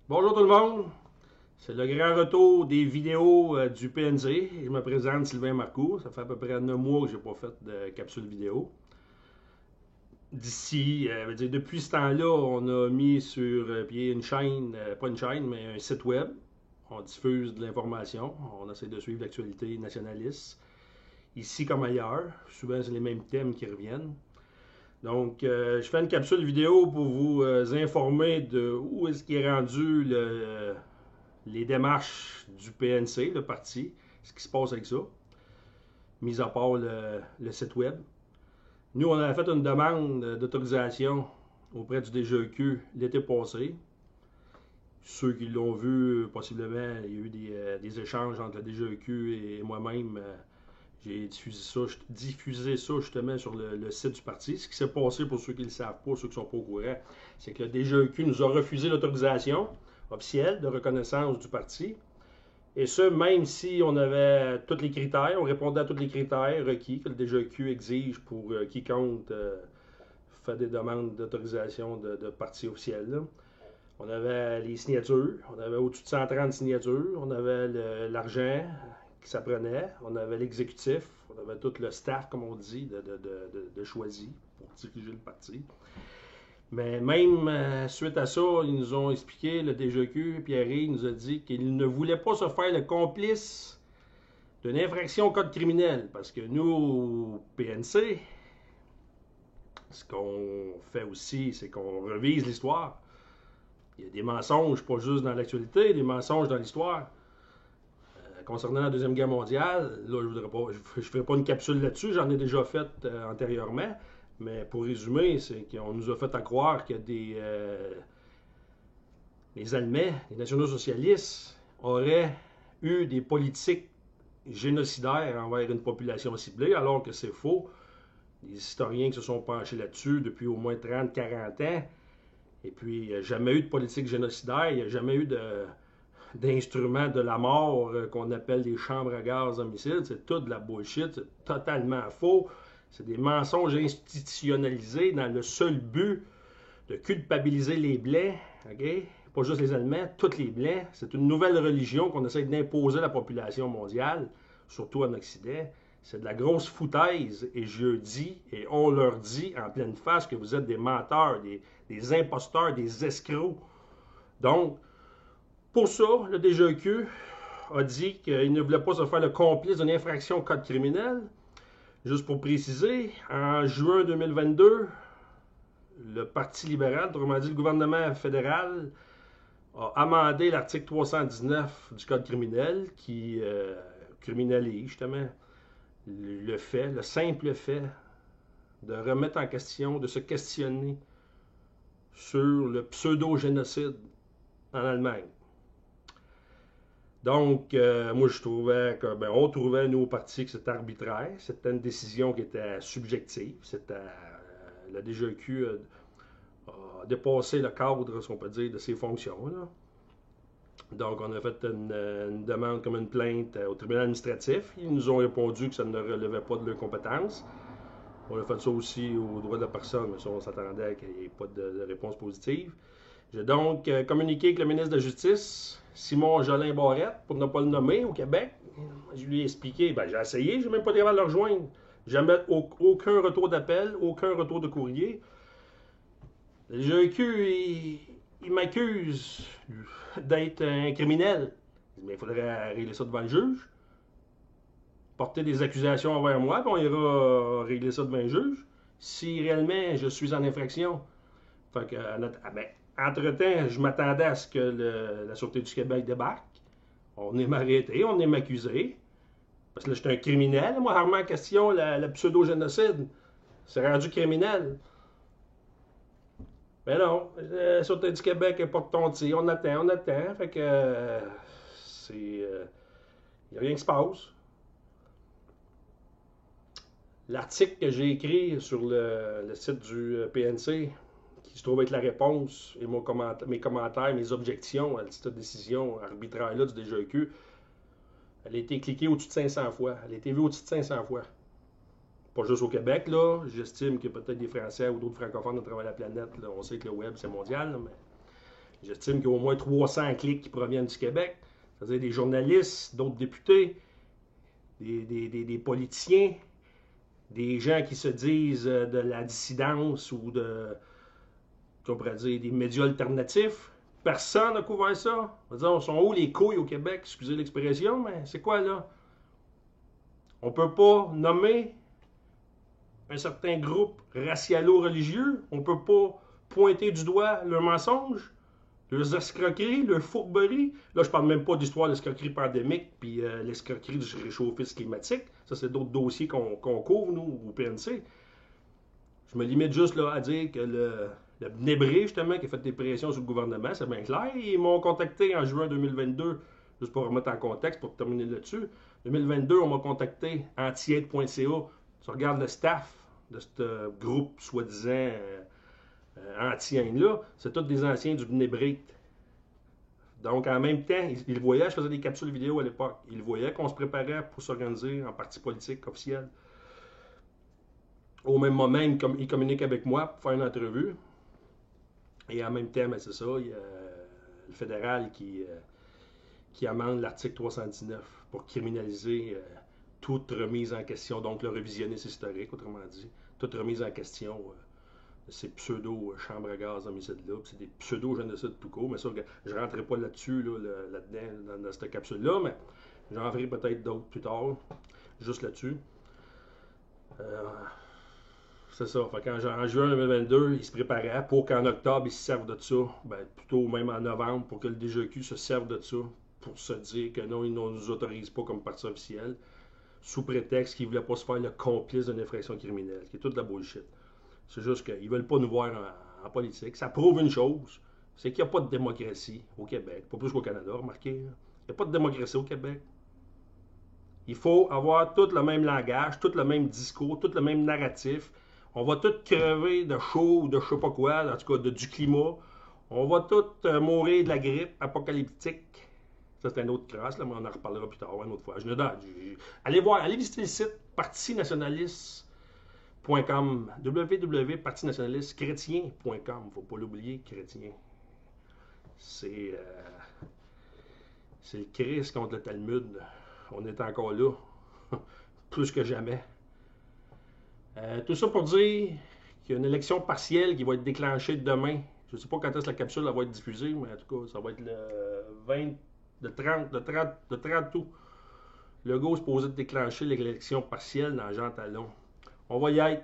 Bonjour tout le monde, c'est le grand retour des vidéos du PNC. Je me présente Sylvain Marcoux. Ça fait à peu près 9 mois que je n'ai pas fait de capsule vidéo. Depuis ce temps-là, on a mis sur pied une chaîne, pas une chaîne, mais un site web. On diffuse de l'information, on essaie de suivre l'actualité nationaliste, ici comme ailleurs. Souvent, c'est les mêmes thèmes qui reviennent. Donc, je fais une capsule vidéo pour vous informer de où est-ce qu'il est rendu les démarches du PNC, le parti, ce qui se passe avec ça, mis à part le site web. Nous, on avait fait une demande d'autorisation auprès du DGEQ l'été passé. Ceux qui l'ont vu, possiblement, il y a eu des échanges entre le DGEQ et moi-même. J'ai diffusé ça justement sur le site du parti. Ce qui s'est passé, pour ceux qui ne le savent pas, ceux qui ne sont pas au courant, c'est que le DGEQ nous a refusé l'autorisation officielle de reconnaissance du parti. Et ce, même si on avait tous les critères, on répondait à tous les critères requis que le DGEQ exige pour quiconque fait des demandes d'autorisation de parti officiel. Là. On avait les signatures, on avait au-dessus de 130 signatures, on avait l'argent qui s'apprenait, on avait l'exécutif, on avait tout le staff, comme on dit, de choisi pour diriger le parti. Mais même suite à ça, ils nous ont expliqué, le DGEQ, Pierre nous a dit qu'il ne voulait pas se faire le complice d'une infraction au code criminel. Parce que nous, au PNC, ce qu'on fait aussi, c'est qu'on revise l'histoire. Il y a des mensonges, pas juste dans l'actualité, des mensonges dans l'histoire. Concernant la Deuxième Guerre mondiale, là, je ne ferai pas une capsule là-dessus, j'en ai déjà fait antérieurement. Mais pour résumer, c'est qu'on nous a fait à croire que les Allemands, les nationaux-socialistes, auraient eu des politiques génocidaires envers une population ciblée, alors que c'est faux. Les historiens qui se sont penchés là-dessus depuis au moins 30-40 ans. Et puis, il n'y a jamais eu de politique génocidaire, il n'y a jamais eu d'instruments de la mort qu'on appelle des chambres à gaz homicides. C'est tout de la bullshit, c'est totalement faux. C'est des mensonges institutionnalisés dans le seul but de culpabiliser les Blancs, ok? Pas juste les Allemands, tous les Blancs. C'est une nouvelle religion qu'on essaie d'imposer à la population mondiale, surtout en Occident. C'est de la grosse foutaise, et je dis, et on leur dit en pleine face que vous êtes des menteurs, des imposteurs, des escrocs. Donc, pour ça, le DGEQ a dit qu'il ne voulait pas se faire le complice d'une infraction au code criminel. Juste pour préciser, en juin 2022, le Parti libéral, autrement dit le gouvernement fédéral, a amendé l'article 319 du Code criminel qui criminalise justement le simple fait de remettre en question, de se questionner sur le pseudo-génocide en Allemagne. Donc, moi, je trouvais que, on trouvait, nous, au parti, que c'était arbitraire. C'était une décision qui était subjective. Le DGEQ a dépassé le cadre, si on peut dire, de ses fonctions. Là. Donc, on a fait une demande comme une plainte au tribunal administratif. Ils nous ont répondu que ça ne relevait pas de leurs compétences. On a fait ça aussi au droit de la personne, mais ça, on s'attendait à qu'il n'y ait pas de réponse positive. J'ai donc communiqué avec le ministre de la Justice, Simon Jolin Barrette, pour ne pas le nommer, au Québec. Je lui ai expliqué, j'ai essayé, je n'ai même pas été capable de le rejoindre. Jamais aucun retour d'appel, aucun retour de courrier. Le GEQ, il m'accuse d'être un criminel. Mais il faudrait régler ça devant le juge. Porter des accusations envers moi, puis on ira régler ça devant le juge. Si réellement je suis en infraction. Fait que, entre-temps, je m'attendais à ce que la Sûreté du Québec débarque. On est m'arrêté, on est m'accusé. Parce que là, j'étais un criminel. Moi, rarement en question, le pseudo-génocide. C'est rendu criminel. Mais non, la Sûreté du Québec est pas de tonti. On attend. Fait que il n'y a rien qui se passe. L'article que j'ai écrit sur le site du PNC, qui se trouve être la réponse, et mes commentaires, mes objections à cette décision arbitraire-là du DGEQ, elle a été cliquée au-dessus de 500 fois. Elle a été vue au-dessus de 500 fois. Pas juste au Québec, là. J'estime qu'il y a peut-être des Français ou d'autres francophones à travers la planète. Là. On sait que le web, c'est mondial, là, mais J'estime qu'il y a au moins 300 clics qui proviennent du Québec, c'est-à-dire des journalistes, d'autres députés, des politiciens, des gens qui se disent de la dissidence ou qu'on pourrait dire, des médias alternatifs. Personne n'a couvert ça. On sont où les couilles au Québec, excusez l'expression, mais c'est quoi là? On ne peut pas nommer un certain groupe racialo-religieux. On ne peut pas pointer du doigt leurs mensonges, leurs escroqueries, leurs fourberies. Là, je ne parle même pas d'histoire de l'escroquerie pandémique puis l'escroquerie du réchauffisme climatique. Ça, c'est d'autres dossiers qu'on couvre, nous, au PNC. Je me limite juste là, à dire que le Bnébré, justement, qui a fait des pressions sur le gouvernement, c'est bien clair. Ils m'ont contacté en juin 2022, juste pour remettre en contexte, pour terminer là-dessus. 2022, on m'a contacté antiaide.ca. Tu regardes le staff de ce groupe soi-disant anti-Inde-là, c'est tous des anciens du Bnébré. Donc, en même temps, ils voyaient, je faisais des capsules vidéo à l'époque, ils voyaient qu'on se préparait pour s'organiser en parti politique officiel. Au même moment, ils communiquent avec moi pour faire une entrevue. Et en même temps, ben, c'est ça, il y a le fédéral qui amende l'article 319 pour criminaliser toute remise en question, donc le révisionnisme historique, autrement dit, toute remise en question de ces pseudo-chambres à gaz homicides-là, c'est des pseudo-génocides tout court, mais ça, je ne rentrerai pas là-dessus, là-dedans, dans cette capsule-là, mais j'en ferai peut-être d'autres plus tard, juste là-dessus. C'est ça. Fait qu'en juin 2022, ils se préparaient pour qu'en octobre, ils se servent de ça. Ben, plutôt même en novembre, pour que le DGEQ se serve de ça pour se dire que non, ils ne nous autorisent pas comme parti officiel, sous prétexte qu'ils ne voulaient pas se faire le complice d'une infraction criminelle, qui est toute la bullshit. C'est juste qu'ils ne veulent pas nous voir en politique. Ça prouve une chose, c'est qu'il n'y a pas de démocratie au Québec. Pas plus qu'au Canada, remarquez. Il n'y a pas de démocratie au Québec. Il faut avoir tout le même langage, tout le même discours, tout le même narratif. On va tous crever de chaud ou de je sais pas quoi, en tout cas du climat. On va tous mourir de la grippe apocalyptique. Ça, c'est un autre crasse, là, mais on en reparlera plus tard, une autre fois. Allez voir, allez visiter le site partinationaliste.com, www.partinationalistechrétien.com. Faut pas l'oublier, chrétien. C'est le Christ contre le Talmud. On est encore là, plus que jamais. Tout ça pour dire qu'il y a une élection partielle qui va être déclenchée demain. Je ne sais pas quand est-ce que la capsule va être diffusée, mais en tout cas, ça va être le 30 août. Legault est supposé déclencher l'élection partielle dans Jean Talon. On va y être.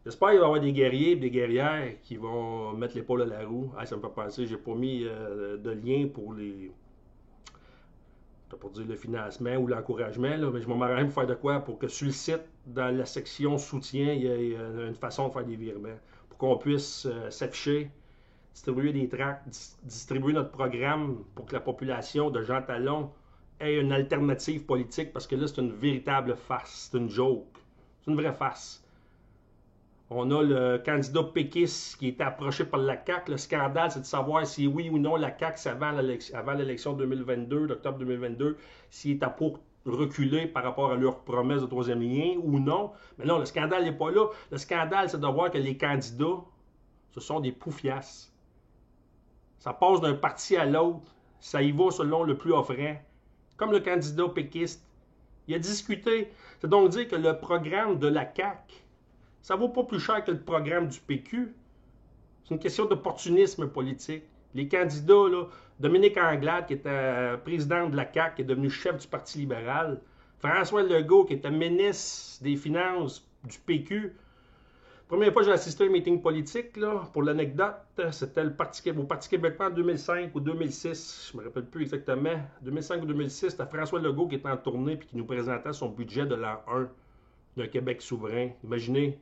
J'espère qu'il va y avoir des guerriers et des guerrières qui vont mettre l'épaule à la roue. Ah, ça me fait penser, j'ai pas mis de lien pour dire le financement ou l'encouragement, là, mais je m'arrange pour faire de quoi pour que sur le site, dans la section soutien, il y ait une façon de faire des virements. Pour qu'on puisse s'afficher, distribuer des tracts, distribuer notre programme pour que la population de Jean Talon ait une alternative politique, parce que là, c'est une véritable farce, c'est une joke. C'est une vraie farce. On a le candidat péquiste qui est approché par la CAQ. Le scandale, c'est de savoir si oui ou non la CAQ, avant l'élection 2022, d'octobre 2022, s'il est à pour reculer par rapport à leur promesse de troisième lien ou non. Mais non, le scandale n'est pas là. Le scandale, c'est de voir que les candidats, ce sont des poufiasses. Ça passe d'un parti à l'autre. Ça y va selon le plus offrant. Comme le candidat péquiste. Il a discuté. C'est donc dire que le programme de la CAQ, ça ne vaut pas plus cher que le programme du PQ. C'est une question d'opportunisme politique. Les candidats, là, Dominique Anglade, qui était président de la CAQ, qui est devenu chef du Parti libéral, François Legault, qui était ministre des Finances du PQ. La première fois que j'ai assisté à un meeting politique, là, pour l'anecdote, c'était au Parti québécois en 2005 ou 2006, je ne me rappelle plus exactement. 2005 ou 2006, c'était François Legault qui était en tournée et qui nous présentait son budget de l'an 1 d'un Québec souverain. Imaginez.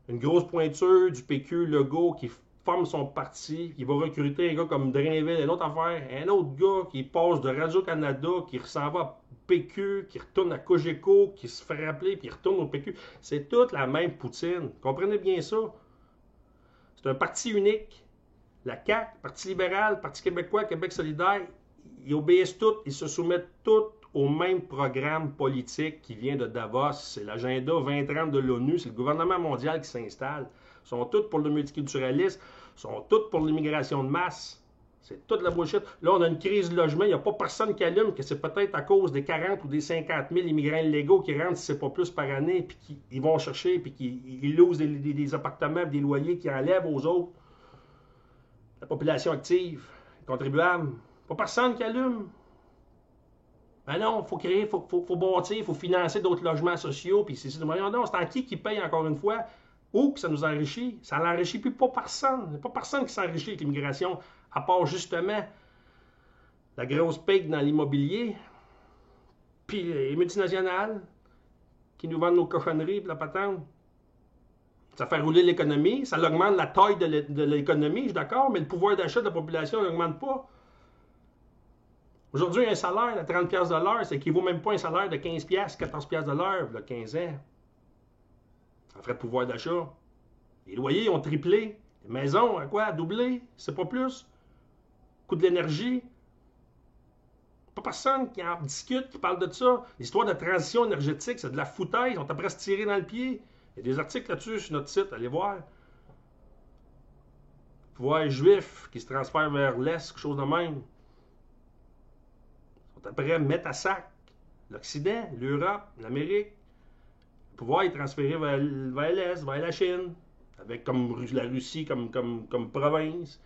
Une grosse pointure du PQ, Legault, qui forme son parti, qui va recruter un gars comme Drainville, une autre affaire, un autre gars qui passe de Radio-Canada, qui s'en va à PQ, qui retourne à Cogeco, qui se fait rappeler, puis retourne au PQ. C'est toute la même poutine. Comprenez bien ça. C'est un parti unique. La CAQ, Parti libéral, Parti québécois, Québec solidaire, ils obéissent tous, ils se soumettent tous au même programme politique qui vient de Davos. C'est l'agenda 2030 de l'ONU. C'est le gouvernement mondial qui s'installe. Ils sont tous pour le multiculturalisme. Ils sont tous pour l'immigration de masse. C'est toute la bullshit. Là, on a une crise de logement. Il n'y a pas personne qui allume que c'est peut-être à cause des 40 ou des 50 000 immigrants illégaux qui rentrent, si c'est pas plus par année, puis qu'ils vont chercher, puis qu'ils louent des appartements, des loyers qui enlèvent aux autres. La population active, les contribuables. Pas personne qui allume. Ben non, il faut créer, il faut bâtir, il faut financer d'autres logements sociaux, puis c'est non, c'est en qui paye encore une fois, ou que ça nous enrichit. Ça n'enrichit plus pas personne. Il n'y a pas personne qui s'enrichit avec l'immigration, à part justement la grosse pique dans l'immobilier, puis les multinationales qui nous vendent nos cochonneries, puis la patente. Ça fait rouler l'économie, ça augmente la taille de l'économie, je suis d'accord, mais le pouvoir d'achat de la population n'augmente pas. Aujourd'hui, un salaire de 30$ de l'heure, ça équivaut même pas à un salaire de 15$, 14$ de l'heure, il y a 15 ans. En frais de pouvoir d'achat. Les loyers ont triplé. Les maisons, à quoi? Doublé? C'est pas plus. Coût de l'énergie. Pas personne qui en discute, qui parle de ça. L'histoire de transition énergétique, c'est de la foutaise. On t'a presque tiré dans le pied. Il y a des articles là-dessus sur notre site, allez voir. Le pouvoir juif qui se transfère vers l'Est, quelque chose de même. Ils sont après mettre à sac l'Occident, l'Europe, l'Amérique. Le pouvoir est transféré vers l'Est, vers la Chine, avec comme la Russie comme province.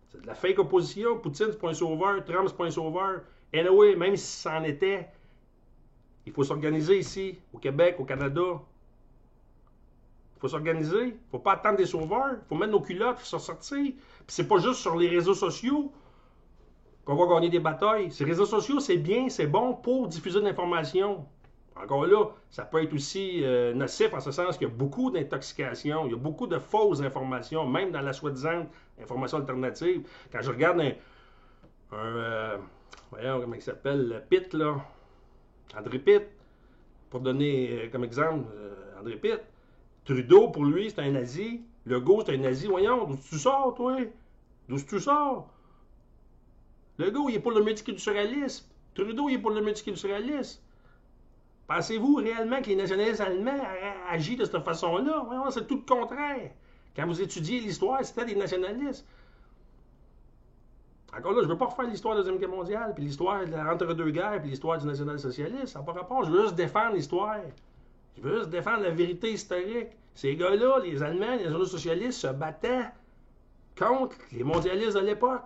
C'est de la fake opposition. Poutine, c'est pas un sauveur. Trump, c'est pas un sauveur. Anyway, même si c'en était, il faut s'organiser ici, au Québec, au Canada. Il faut s'organiser. Il ne faut pas attendre des sauveurs. Il faut mettre nos culottes, il faut s'en sortir. Puis c'est pas juste sur les réseaux sociaux qu'on va gagner des batailles. Ces réseaux sociaux, c'est bien, c'est bon pour diffuser de l'information. Encore là, ça peut être aussi nocif en ce sens qu'il y a beaucoup d'intoxication, il y a beaucoup de fausses informations, même dans la soi-disant information alternative. Quand je regarde voyons comment il s'appelle, Pitt, là, André Pitt, pour donner comme exemple, André Pitt, Trudeau, pour lui, c'est un nazi, Legault, c'est un nazi, voyons, d'où tu sors, toi? D'où tu sors? Legault, il est pour le multiculturalisme, Trudeau, il est pour le multiculturalisme. Pensez-vous réellement que les nationalistes allemands agissent de cette façon-là? C'est tout le contraire. Quand vous étudiez l'histoire, c'était des nationalistes. Encore là, je ne veux pas refaire l'histoire de la Deuxième Guerre mondiale, puis l'histoire entre deux guerres, puis l'histoire du national-socialisme. Ça n'a pas rapport. Je veux juste défendre l'histoire. Je veux juste défendre la vérité historique. Ces gars-là, les Allemands, les nationaux-socialistes, se battaient contre les mondialistes de l'époque,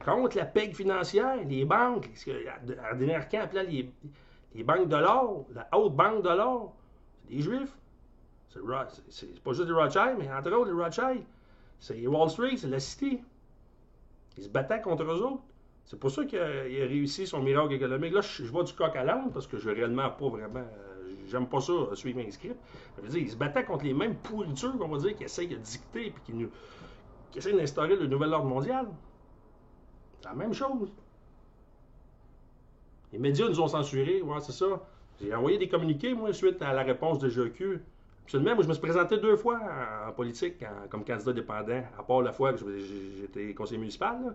contre la pègue financière, les banques, ce que Arcan appelait les banques de l'or, la haute banque de l'or, c'est des Juifs. C'est pas juste les Rothschild, mais entre autres, les Rothschild. C'est Wall Street, c'est la City. Ils se battaient contre eux autres. C'est pour ça qu'il a réussi son miracle économique. Là, je vois du coq à l'âne parce que je veux réellement pas vraiment. J'aime pas ça, suivre un script. Je veux dire, ils se battaient contre les mêmes pourritures, qu'on va dire, qui essayent de dicter et qui essayent d'instaurer le nouvel ordre mondial. C'est la même chose. Les médias nous ont censurés, ouais, c'est ça. J'ai envoyé des communiqués, moi, suite à la réponse de GEQ. Absolument, moi, je me suis présenté 2 fois en politique comme candidat dépendant, à part la fois que j'étais conseiller municipal, là,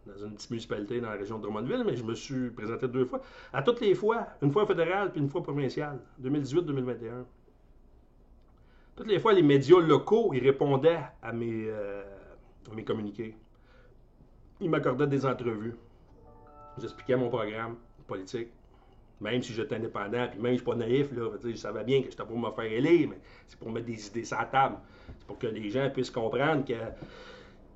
dans une petite municipalité dans la région de Drummondville, mais je me suis présenté 2 fois. À toutes les fois, une fois fédérale puis une fois provinciale, 2018-2021. Toutes les fois, les médias locaux, ils répondaient à mes communiqués. Ils m'accordaient des entrevues. J'expliquais mon programme politique. Même si j'étais indépendant, puis même si je suis pas naïf, là, je savais bien que j'étais pour me faire élire, mais c'est pour mettre des idées sur la table. C'est pour que les gens puissent comprendre qu'il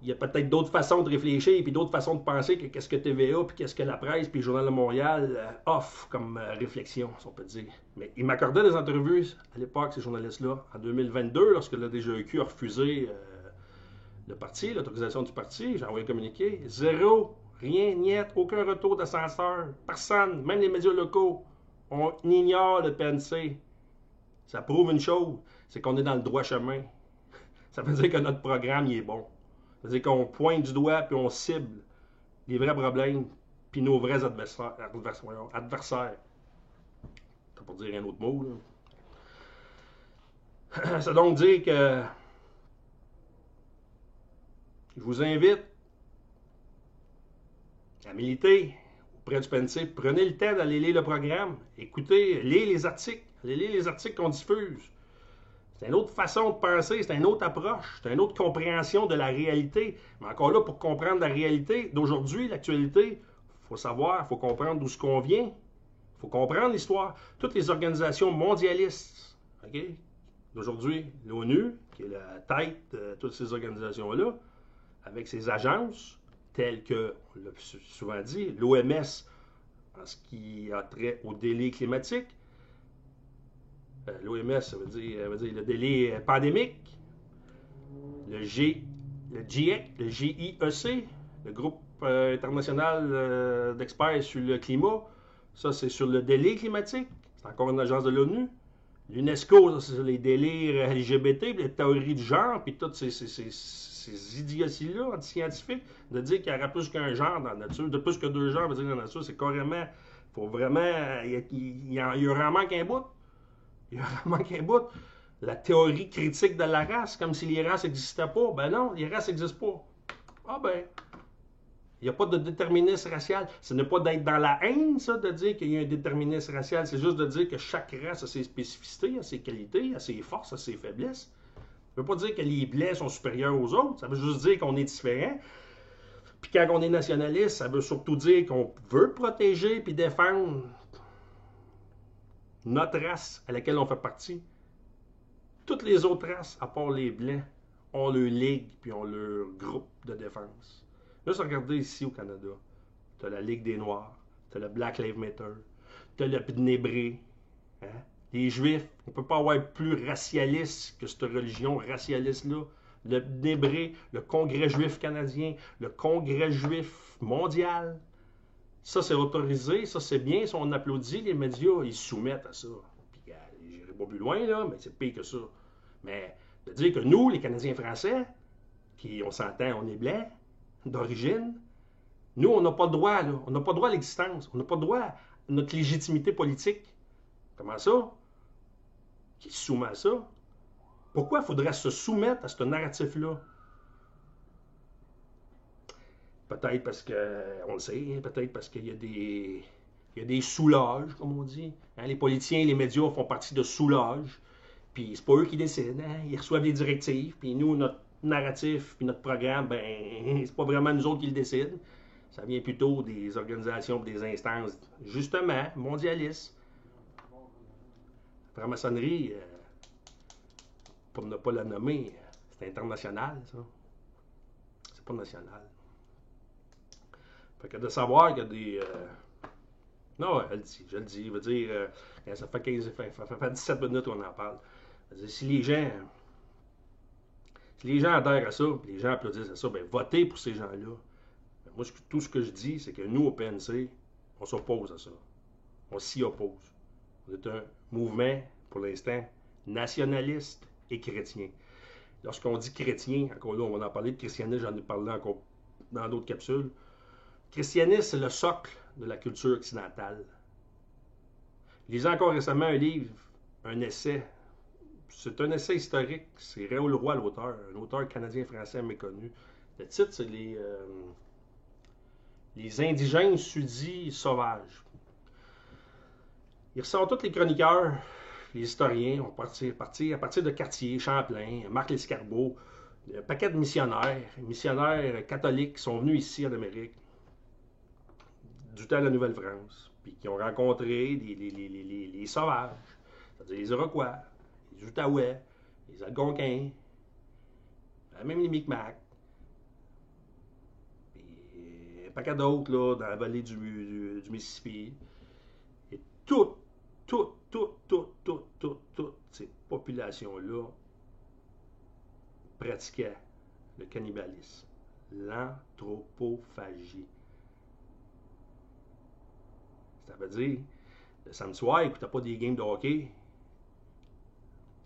y a peut-être d'autres façons de réfléchir, puis d'autres façons de penser que qu'est-ce que TVA, puis qu'est-ce que la presse, puis le Journal de Montréal offre comme réflexion, si on peut dire. Mais ils m'accordaient des entrevues à l'époque, ces journalistes-là, en 2022, lorsque le DGEQ a refusé le parti, l'autorisation du parti, j'ai envoyé un communiqué. Zéro. Rien, niet, aucun retour d'ascenseur. Personne, même les médias locaux, on ignore le PNC. Ça prouve une chose, c'est qu'on est dans le droit chemin. Ça veut dire que notre programme, il est bon. Ça veut dire qu'on pointe du doigt puis on cible les vrais problèmes puis nos vrais adversaires. C'est pour dire un autre mot, là. Ça donc dire que je vous invite à militer auprès du PNC. Prenez le temps d'aller lire le programme. Écoutez, lisez les articles. Allez lire les articles qu'on diffuse. C'est une autre façon de penser, c'est une autre approche, c'est une autre compréhension de la réalité. Mais encore là, pour comprendre la réalité d'aujourd'hui, l'actualité, il faut savoir, il faut comprendre d'où ce qu'on vient. Il faut comprendre l'histoire. Toutes les organisations mondialistes, OK, d'aujourd'hui, l'ONU, qui est la tête de toutes ces organisations-là, avec ses agences, telles que, on l'a souvent dit, l'OMS, en ce qui a trait au délai climatique. L'OMS, ça veut dire le délai pandémique. Le GIEC, le GIEC, le groupe international d'experts sur le climat, ça c'est sur le délai climatique. C'est encore une agence de l'ONU. L'UNESCO, c'est sur les délires LGBT, les théories du genre, puis toutes ces idioties-là anti-scientifiques, de dire qu'il y aura plus qu'un genre dans la nature, de plus que deux genres, dans la nature, c'est carrément, faut vraiment, il y a vraiment qu'un bout. Il y a vraiment qu'un bout. La théorie critique de la race, comme si les races n'existaient pas. Ben non, les races n'existent pas. Ah ben, il n'y a pas de déterminisme racial. Ce n'est pas d'être dans la haine, ça, de dire qu'il y a un déterminisme racial. C'est juste de dire que chaque race a ses spécificités, a ses qualités, a ses forces, a ses faiblesses. Ça ne veut pas dire que les Blancs sont supérieurs aux autres. Ça veut juste dire qu'on est différent. Puis quand on est nationaliste, ça veut surtout dire qu'on veut protéger puis défendre notre race à laquelle on fait partie. Toutes les autres races, à part les Blancs, ont leur ligue puis ont leur groupe de défense. Juste regardez ici au Canada. Tu as la Ligue des Noirs, tu as le Black Lives Matter, tu as le Bnébré. Hein? Les Juifs, on ne peut pas avoir plus racialiste que cette religion racialiste-là. Le Bnébré, le Congrès juif canadien, le Congrès juif mondial. Ça, c'est autorisé, ça, c'est bien. Si on applaudit, les médias, ils se soumettent à ça. Puis, j'irai pas plus loin, là, mais c'est pire que ça. Mais de dire que nous, les Canadiens français, qui, on s'entend, on est blancs, d'origine, nous, on n'a pas le droit, là. On n'a pas le droit à l'existence. On n'a pas le droit à notre légitimité politique. Comment ça? Qui se soumet à ça? Pourquoi il faudrait se soumettre à ce narratif-là? Peut-être parce que, on le sait, hein, peut-être parce qu'il y a des sous-loges, comme on dit. Hein, les politiciens et les médias font partie de sous-loges. Puis c'est pas eux qui décident. Hein, ils reçoivent des directives. Puis nous, notre narratif puis notre programme, ben, c'est pas vraiment nous autres qui le décident. Ça vient plutôt des organisations et des instances, justement, mondialistes. La franc-maçonnerie, pour ne pas la nommer, c'est international, ça. C'est pas national. Fait que de savoir qu'il y a des... non, je le dis, je veux dire, ça fait 17 minutes qu'on en parle. Dire, si les gens adhèrent à ça, les gens applaudissent à ça, ben votez pour ces gens-là. Ben, moi, tout ce que je dis, c'est que nous, au PNC, on s'oppose à ça. On s'y oppose. On est un mouvement, pour l'instant, nationaliste et chrétien. Lorsqu'on dit chrétien, encore là, on va en parler de christianisme, j'en ai parlé encore dans d'autres capsules. Christianisme, c'est le socle de la culture occidentale. Je lisais encore récemment un livre, un essai. C'est un essai historique. C'est Raoul Roy, l'auteur, un auteur canadien-français méconnu. Le titre, c'est les indigènes sudis sauvages. Il ressort tous les chroniqueurs, les historiens, on partir à partir de Cartier, Champlain, Marc Lescarbot, un paquet de missionnaires catholiques qui sont venus ici en Amérique, du temps de la Nouvelle-France, puis qui ont rencontré les sauvages, c'est-à-dire les Iroquois, les Outaouais, les Algonquins, même les Micmacs, puis un paquet d'autres là, dans la vallée du Mississippi. Et toutes ces populations-là pratiquaient le cannibalisme, l'anthropophagie. Ça veut dire, le samedi soir, ils n'écoutaient pas des games de hockey.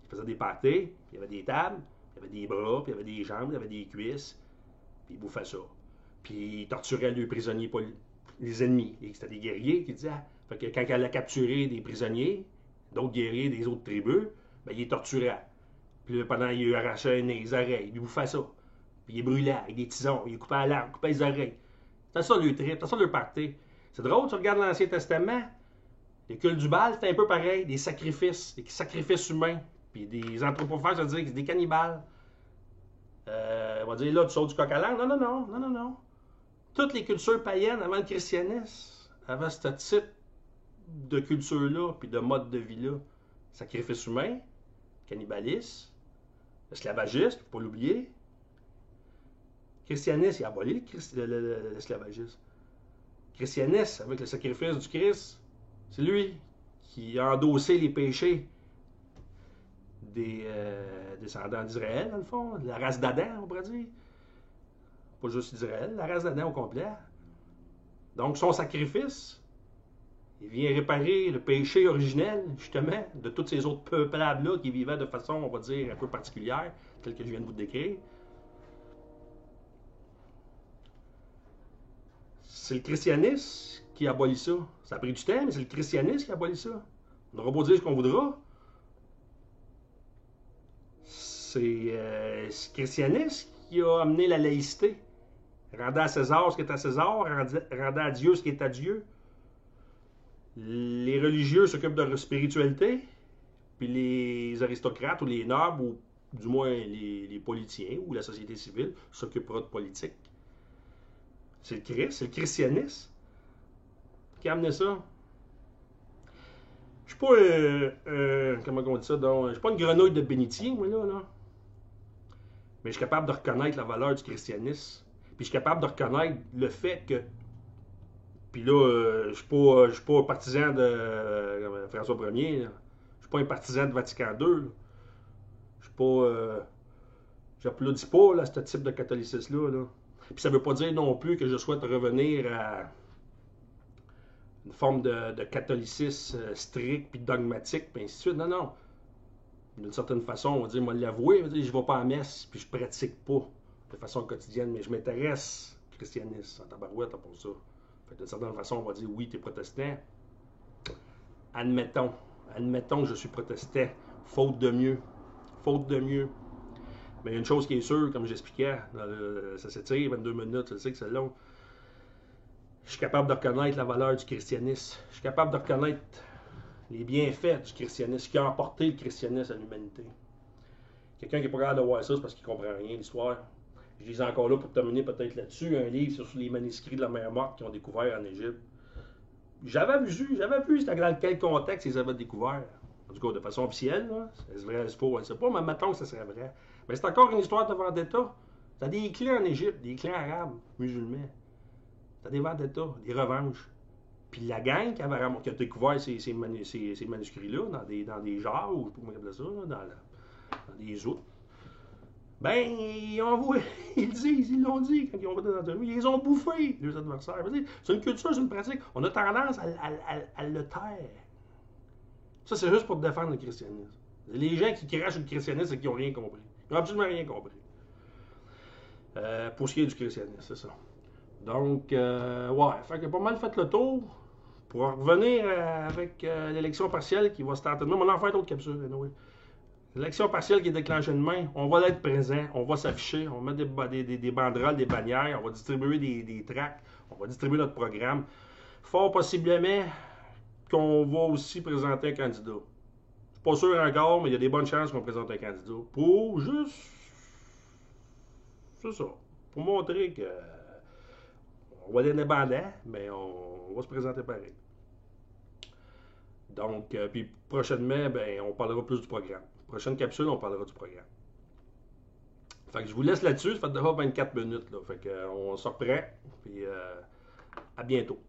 Ils faisaient des parties, il y avait des tables, il y avait des bras, puis il y avait des jambes, il y avait des cuisses, puis ils bouffaient ça. Puis ils torturaient les prisonniers, les ennemis. C'était des guerriers qui disaient, fait que quand elle a capturé des prisonniers, d'autres guerriers des autres tribus, ben, ils les torturaient. Puis là, pendant, ils arrachaient les oreilles, ils bouffaient ça. Puis ils brûlaient avec des tisons, ils coupaient la langue, ils coupaient les oreilles. C'était ça le trip, c'était ça le party. C'est drôle, tu regardes l'Ancien Testament, les cultes du Baal, c'était un peu pareil, des sacrifices humains. Puis des anthropophages, ça veut dire que c'est des cannibales. On va dire là, tu sautes du coq à l'âne. Non, non, non, non, non, non. Toutes les cultures païennes avant le christianisme avaient ce type de culture-là, puis de mode de vie-là. Sacrifice humain, cannibalisme, esclavagisme, faut pas l'oublier. Le christianisme, il a aboli l'esclavagisme. Le christianisme, avec le sacrifice du Christ, c'est lui qui a endossé les péchés des descendants d'Israël, dans le fond, de la race d'Adam, on pourrait dire. Pas juste Israël, la race d'Adam au complet. Donc, son sacrifice, il vient réparer le péché originel, justement, de tous ces autres peuplades-là qui vivaient de façon, on va dire, un peu particulière, telle que je viens de vous décrire. C'est le christianisme qui abolit ça. Ça a pris du temps, mais c'est le christianisme qui abolit ça. On aura beau dire ce qu'on voudra. C'est le christianisme qui a amené la laïcité. Rendant à César ce qui est à César, rendant à Dieu ce qui est à Dieu. Les religieux s'occupent de leur spiritualité, puis les aristocrates ou les nobles, ou du moins les politiciens ou la société civile, s'occupera de politique. C'est le Christ, c'est le christianisme qui a amené ça. Je suis pas, comment on dit ça, donc, je suis pas une grenouille de bénitier, moi, là. Mais je suis capable de reconnaître la valeur du christianisme. Puis je suis capable de reconnaître le fait que. Puis là, je suis pas partisan de François Ier. Là. Je suis pas un partisan de Vatican II. Là. Je suis pas. J'applaudis pas là, ce type de catholicisme-là. Là. Puis ça veut pas dire non plus que je souhaite revenir à une forme de catholicisme strict, puis dogmatique, puis ainsi de suite. Non, non. D'une certaine façon, on va dire, moi l'avouer, je ne vais pas à messe, puis je pratique pas de façon quotidienne, mais je m'intéresse au christianisme, en tabarouette pour ça. Fait d'une certaine façon, on va dire, oui, tu es protestant. Admettons que je suis protestant, faute de mieux. Faute de mieux. Mais il y a une chose qui est sûre, comme j'expliquais, ça s'étire, 22 minutes, je sais que c'est long. Je suis capable de reconnaître la valeur du christianisme. Je suis capable de reconnaître les bienfaits du christianisme, ce qui a emporté le christianisme à l'humanité. Quelqu'un qui n'est pas capable de voir ça, c'est parce qu'il ne comprend rien, l'histoire. Je lisais encore là pour terminer peut-être là-dessus, un livre sur les manuscrits de la mer Morte qu'ils ont découvert en Égypte. J'avais vu, c'était dans quel contexte ils avaient découvert. En tout cas, de façon officielle, là. C'est vrai, c'est faux, je ne sais pas, mais mettons que ça serait vrai. Mais c'est encore une histoire de vendetta. T'as des clans en Égypte, des clans arabes, musulmans. T'as des vendettas, des revanches. Puis la gang qui a découvert ces manuscrits-là dans des genres, ou je sais pas comment on appelle ça, là, dans des outils, ben, ils l'ont dit quand ils ont fait des entrevues, ils les ont bouffés, les adversaires. C'est une culture, c'est une pratique. On a tendance à le taire. Ça, c'est juste pour défendre le christianisme. Les gens qui crachent le christianisme, c'est qu'ils n'ont rien compris. Ils n'ont absolument rien compris. Pour ce qui est du christianisme, c'est ça. Donc, ouais, fait que pas mal fait le tour. Pour revenir avec l'élection partielle qui va se tenter demain, on en fait d'autres capsules. Anyway. L'élection partielle qui est déclenchée demain, on va être présent, on va s'afficher, on va mettre des banderoles, des bannières, on va distribuer des tracts, on va distribuer notre programme. Fort possiblement qu'on va aussi présenter un candidat. Je suis pas sûr encore, mais il y a des bonnes chances qu'on présente un candidat. Pour juste. C'est ça. Pour montrer que. On va être indépendant, mais on va se présenter pareil. Donc, puis prochainement, ben, on parlera plus du programme. Prochaine capsule, on parlera du programme. Fait que je vous laisse là-dessus. Ça fait déjà 24 minutes. Là. Fait qu'on se reprend. Puis à bientôt.